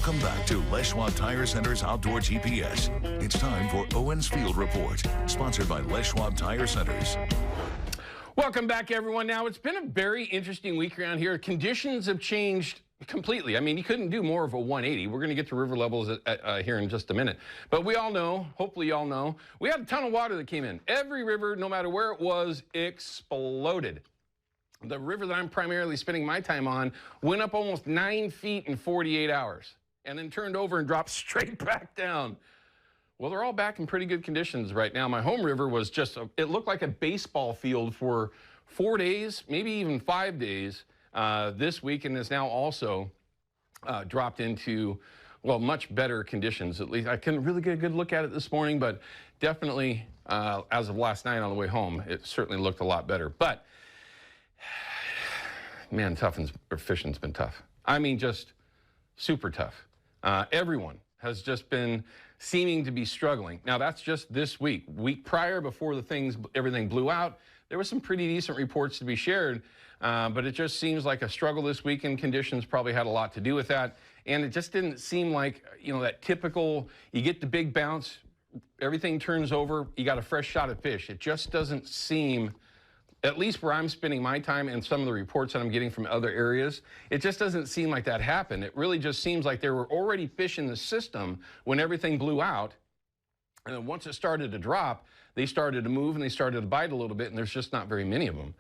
Welcome back to Les Schwab Tire Center's Outdoor GPS. It's time for Owin's Field Report, sponsored by Les Schwab Tire Centers. Welcome back, everyone. Now, it's been a very interesting week around here. Conditions have changed completely. I mean, you couldn't do more of a 180. We're going to get to river levels here in just a minute. But we all know, hopefully you all know, we had a ton of water that came in. Every river, no matter where it was, exploded. The river that I'm primarily spending my time on went up almost 9 feet in 48 hours and then turned over and dropped straight back down. Well, they're all back in pretty good conditions right now. My home river was just, it looked like a baseball field for 4 days, maybe even 5 days this week, and is now also dropped into, well, much better conditions. At least I couldn't really get a good look at it this morning, but definitely as of last night on the way home, it certainly looked a lot better. But man, fishing's been tough. I mean, just super tough. Everyone has just been seeming to be struggling. Now, that's just this week. Week prior, before everything blew out, there was some pretty decent reports to be shared, but it just seems like a struggle this week, and conditions probably had a lot to do with that. And it just didn't seem like, you know, that typical, you get the big bounce, everything turns over, you got a fresh shot of fish. It just doesn't seem, at least where I'm spending my time and some of the reports that I'm getting from other areas, it just doesn't seem like that happened. It really just seems like there were already fish in the system when everything blew out. And then once it started to drop, they started to move and they started to bite a little bit, and there's just not very many of them.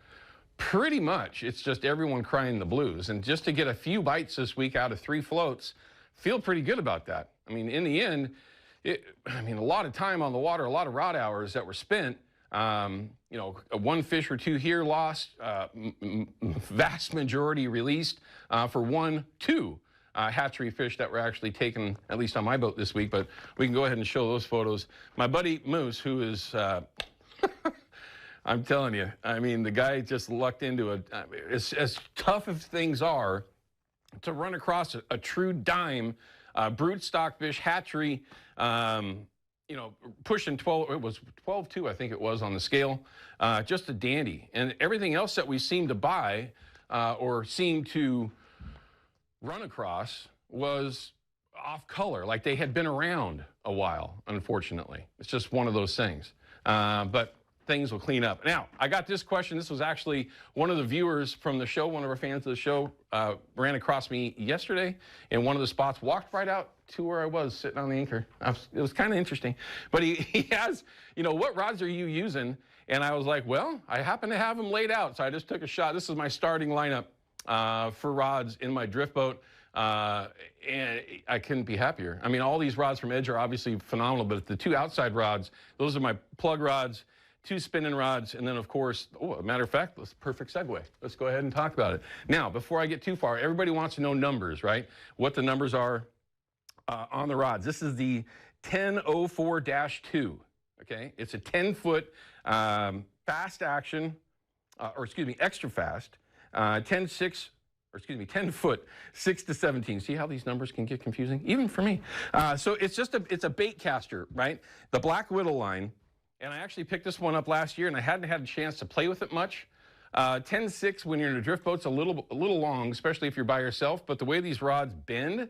Pretty much, it's just everyone crying the blues. And just to get a few bites this week out of 3 floats, feel pretty good about that. I mean, in the end, a lot of time on the water, a lot of rod hours that were spent. You know, 1 fish or 2 here lost, vast majority released for 1-2 hatchery fish that were actually taken, at least on my boat this week, but we can go ahead and show those photos. My buddy Moose, who is, I'm telling you, I mean, the guy just lucked into as tough as things are, to run across a true dime brute stockfish hatchery, you know, pushing 12, it was 12.2, I think it was on the scale, just a dandy. And everything else that we seemed to buy or seemed to run across was off color, like they had been around a while, unfortunately. It's just one of those things. But things will clean up. Now, I got this question. This was actually one of the viewers from the show, one of our fans of the show, ran across me yesterday in one of the spots, walked right out to where I was sitting on the anchor. It was kind of interesting. But he has, you know, what rods are you using? And I was like, well, I happen to have them laid out. So I just took a shot. This is my starting lineup for rods in my drift boat. And I couldn't be happier. I mean, all these rods from Edge are obviously phenomenal, but the 2 outside rods, those are my plug rods, 2 spinning rods, and then, of course, a matter of fact, that's a perfect segue. Let's go ahead and talk about it. Now, before I get too far, everybody wants to know numbers, right? What the numbers are on the rods. This is the 1004-2, okay? It's a 10-foot fast action, extra fast, 10 foot, 6 to 17. See how these numbers can get confusing? Even for me. So it's just it's a bait caster, right? The Black Whittle line. And I actually picked this one up last year, and I hadn't had a chance to play with it much. 10.6 when you're in a drift boat's a little long, especially if you're by yourself. But the way these rods bend,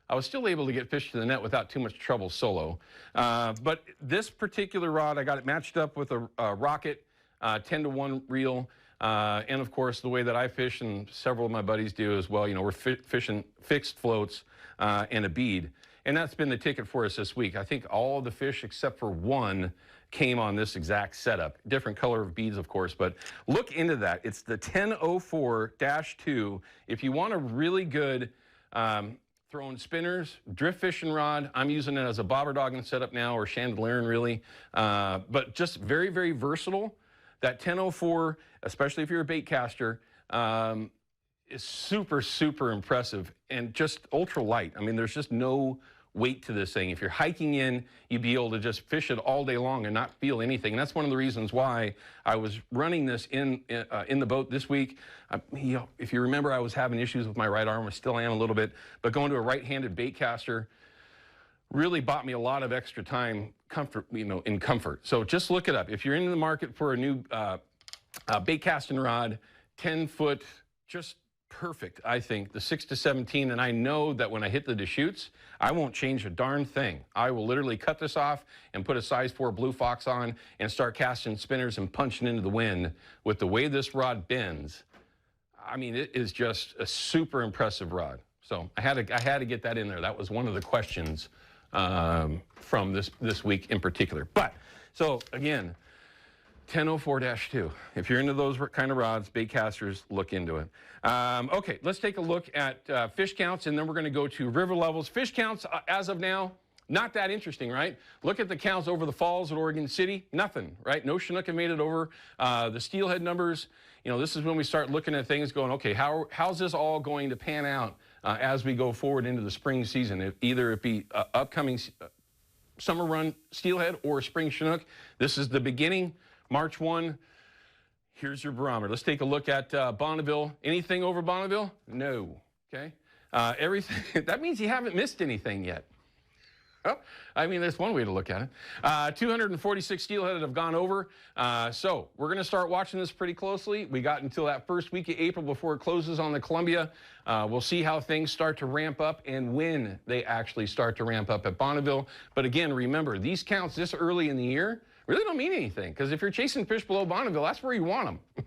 I was still able to get fish to the net without too much trouble solo. But this particular rod, I got it matched up with a Rocket 10-to-1 reel. And of course, the way that I fish, and several of my buddies do as well, you know, we're fishing fixed floats and a bead. And that's been the ticket for us this week. I think all the fish except for 1 came on this exact setup. Different color of beads, of course, but look into that. It's the 1004-2. If you want a really good throwing spinners, drift fishing rod, I'm using it as a bobber dogging setup now, or chandeliering really, but just very, very versatile. That 1004, especially if you're a bait caster, is super, super impressive and just ultra light. I mean, there's just no weight to this thing. If you're hiking in, you'd be able to just fish it all day long and not feel anything. And that's one of the reasons why I was running this in the boat this week. You know, if you remember, I was having issues with my right arm. I still am a little bit, but going to a right-handed bait caster really bought me a lot of extra time, in comfort. So just look it up. If you're in the market for a new bait casting rod, 10 foot, just perfect, I think, the 6 to 17, and I know that when I hit the Deschutes, I won't change a darn thing. I will literally cut this off and put a size 4 Blue Fox on and start casting spinners and punching into the wind. With the way this rod bends, I mean, it is just a super impressive rod. So I had to get that in there. That was one of the questions from this week in particular. But, so again, 1004-2. If you're into those kind of rods, bait casters, look into it. Okay, let's take a look at fish counts, and then we're going to go to river levels. Fish counts, as of now, not that interesting, right? Look at the counts over the falls at Oregon City. Nothing, right? No Chinook have made it over. The steelhead numbers, you know, this is when we start looking at things going, okay, how's this all going to pan out as we go forward into the spring season? Either it be upcoming summer run steelhead or spring Chinook. This is the beginning. March 1, here's your barometer. Let's take a look at Bonneville. Anything over Bonneville? No, okay? Everything, that means you haven't missed anything yet. Well, I mean, that's one way to look at it. 246 steelhead have gone over. So we're going to start watching this pretty closely. We got until that first week of April before it closes on the Columbia. We'll see how things start to ramp up and when they actually start to ramp up at Bonneville. But again, remember, these counts this early in the year really don't mean anything, because if you're chasing fish below Bonneville, that's where you want them,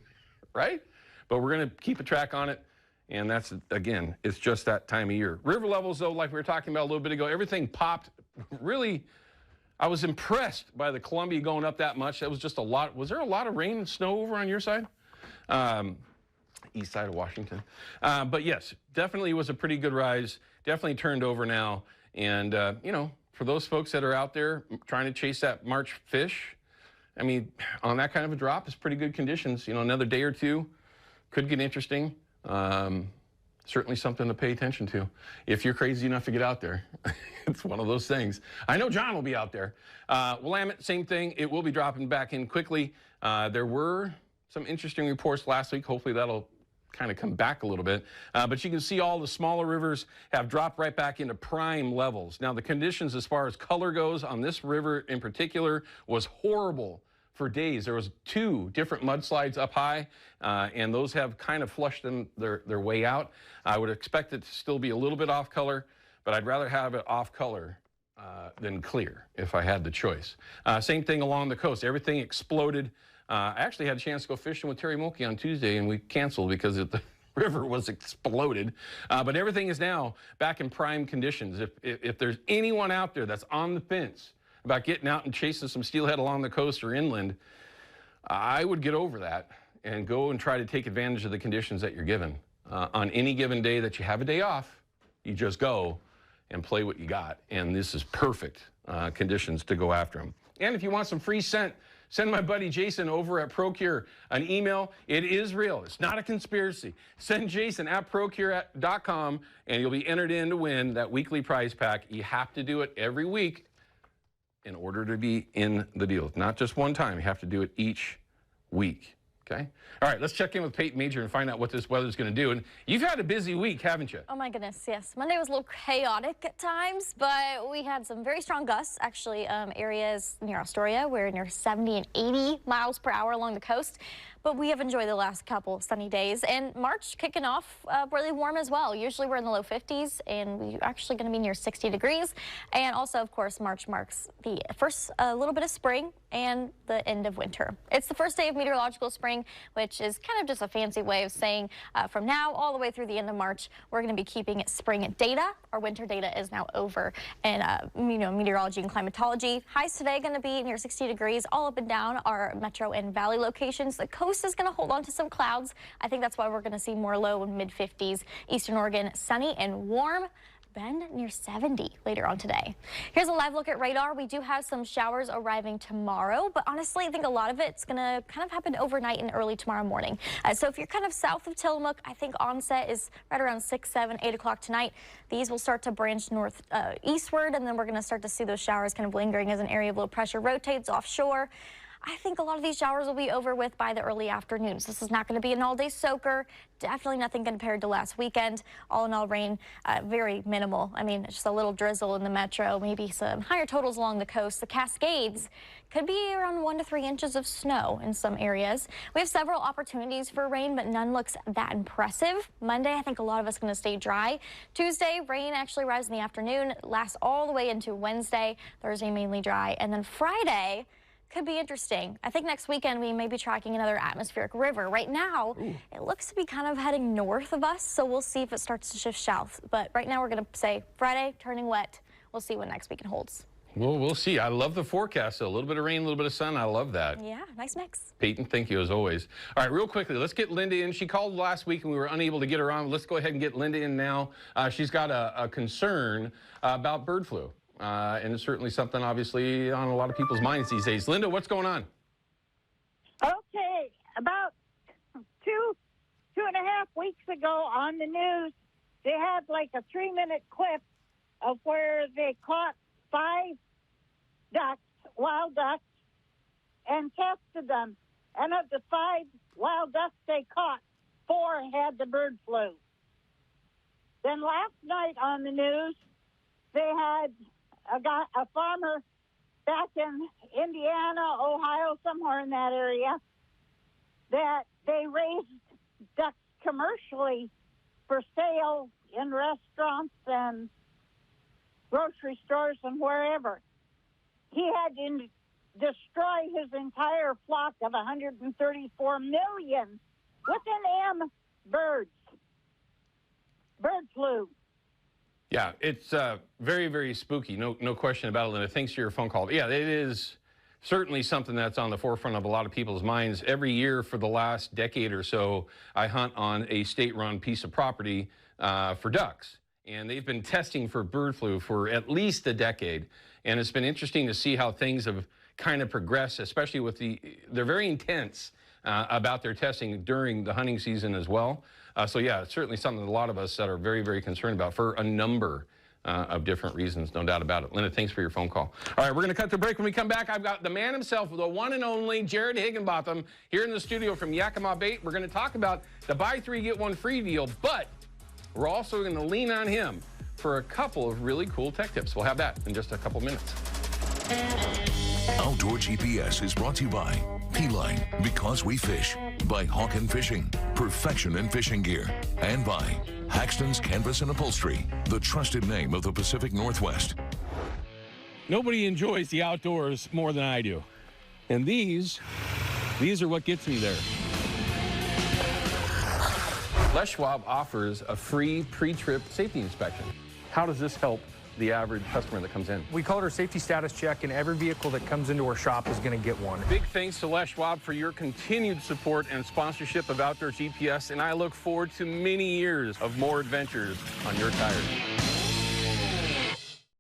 right? But we're going to keep a track on it, and that's, again, it's just that time of year. River levels, though, like we were talking about a little bit ago, everything popped. Really, I was impressed by the Columbia going up that much. That was just a lot. Was there a lot of rain and snow over on your side? East side of Washington. But yes, definitely was a pretty good rise. Definitely turned over now, and, you know, for those folks that are out there trying to chase that March fish, I mean, on that kind of a drop, it's pretty good conditions. You know, another day or two could get interesting. Certainly something to pay attention to if you're crazy enough to get out there. It's one of those things. I know John will be out there. Willamette, same thing. It will be dropping back in quickly. There were some interesting reports last week. Hopefully that'll kind of come back a little bit. But you can see all the smaller rivers have dropped right back into prime levels. Now, the conditions as far as color goes on this river in particular was horrible for days. There was 2 different mudslides up high, and those have kind of flushed their way out. I would expect it to still be a little bit off color, but I'd rather have it off color than clear if I had the choice. Same thing along the coast. Everything exploded. I actually had a chance to go fishing with Terry Mulkey on Tuesday, and we canceled because the river was exploded. But everything is now back in prime conditions. If there's anyone out there that's on the fence about getting out and chasing some steelhead along the coast or inland, I would get over that and go and try to take advantage of the conditions that you're given. On any given day that you have a day off, you just go and play what you got. And this is perfect conditions to go after them. And if you want some free scent, send my buddy Jason over at Procure an email. It is real. It's not a conspiracy. Send Jason at procure.com, and you'll be entered in to win that weekly prize pack. You have to do it every week in order to be in the deal. Not just one time. You have to do it each week. Okay? All right, let's check in with Peyton Major and find out what this weather's going to do. And you've had a busy week, haven't you? Oh, my goodness, yes. Monday was a little chaotic at times, but we had some very strong gusts. Actually, areas near Astoria, we're near 70 and 80 miles per hour along the coast. But we have enjoyed the last couple sunny days, and March kicking off really warm as well. Usually we're in the low 50s, and we're actually going to be near 60 degrees. And also, of course, March marks the first little bit of spring and the end of winter. It's the first day of meteorological spring, which is kind of just a fancy way of saying from now all the way through the end of March, we're going to be keeping spring data. Our winter data is now over. And, meteorology and climatology. Highs today going to be near 60 degrees all up and down our metro and valley locations. The coast is going to hold on to some clouds. I think that's why we're going to see more low and mid 50s. Eastern Oregon, sunny and warm. Bend near 70 later on today. Here's a live look at radar. We do have some showers arriving tomorrow, but honestly, I think a lot of it's going to kind of happen overnight and early tomorrow morning. So if you're kind of south of Tillamook, I think onset is right around 6, 7, 8 o'clock tonight. These will start to branch north eastward, and then we're going to start to see those showers kind of lingering as an area of low pressure rotates offshore. I think a lot of these showers will be over with by the early afternoons. This is not going to be an all-day soaker. Definitely nothing compared to last weekend. All in all, rain, very minimal. I mean, just a little drizzle in the metro, maybe some higher totals along the coast. The Cascades could be around 1 to 3 inches of snow in some areas. We have several opportunities for rain, but none looks that impressive. Monday, I think a lot of us are going to stay dry. Tuesday, rain actually rises in the afternoon, lasts all the way into Wednesday. Thursday, mainly dry. And then Friday could be interesting. I think next weekend we may be tracking another atmospheric river. Right now, it looks to be kind of heading north of us, so we'll see if it starts to shift south. But right now we're going to say Friday, turning wet. We'll see what next weekend holds. Well, we'll see. I love the forecast, though. A little bit of rain, a little bit of sun. I love that. Yeah, nice mix. Peyton, thank you as always. All right, real quickly, let's get Linda in. She called last week and we were unable to get her on. Let's go ahead and get Linda in now. She's got a concern about bird flu. And it's certainly something, obviously, on a lot of people's minds these days. Linda, what's going on? Okay, about two and a half weeks ago on the news, they had like a 3-minute clip of where they caught 5 ducks, wild ducks, and tested them. And of the 5 wild ducks they caught, 4 had the bird flu. Then last night on the news, they had a farmer back in Indiana, Ohio, somewhere in that area, that they raised ducks commercially for sale in restaurants and grocery stores and wherever. He had to destroy his entire flock of 134 million with an M birds. Bird flu. Yeah, it's very, very spooky. No question about it, Linda. Thanks for your phone call. Yeah, it is certainly something that's on the forefront of a lot of people's minds. Every year for the last decade or so, I hunt on a state-run piece of property for ducks. And they've been testing for bird flu for at least a decade. And it's been interesting to see how things have kind of progressed, especially with they're very intense about their testing during the hunting season as well. So yeah, it's certainly something that a lot of us that are very, very concerned about for a number of different reasons, no doubt about it. Linda, thanks for your phone call. All right, we're going to cut the break. When we come back, I've got the man himself, the one and only Jared Higginbotham, here in the studio from Yakima Bait. We're going to talk about the buy 3, get 1 free deal, but we're also going to lean on him for a couple of really cool tech tips. We'll have that in just a couple minutes. Outdoor GPS is brought to you by P-Line, because we fish, by Hawken Fishing, perfection in fishing gear, and by Haxton's Canvas and Upholstery, the trusted name of the Pacific Northwest. Nobody enjoys the outdoors more than I do. And these are what gets me there. Les Schwab offers a free pre-trip safety inspection. How does this help the average customer that comes in? We call it our safety status check, and every vehicle that comes into our shop is going to get one. Big thanks to Les Schwab for your continued support and sponsorship of Outdoor GPS, and I look forward to many years of more adventures on your tires.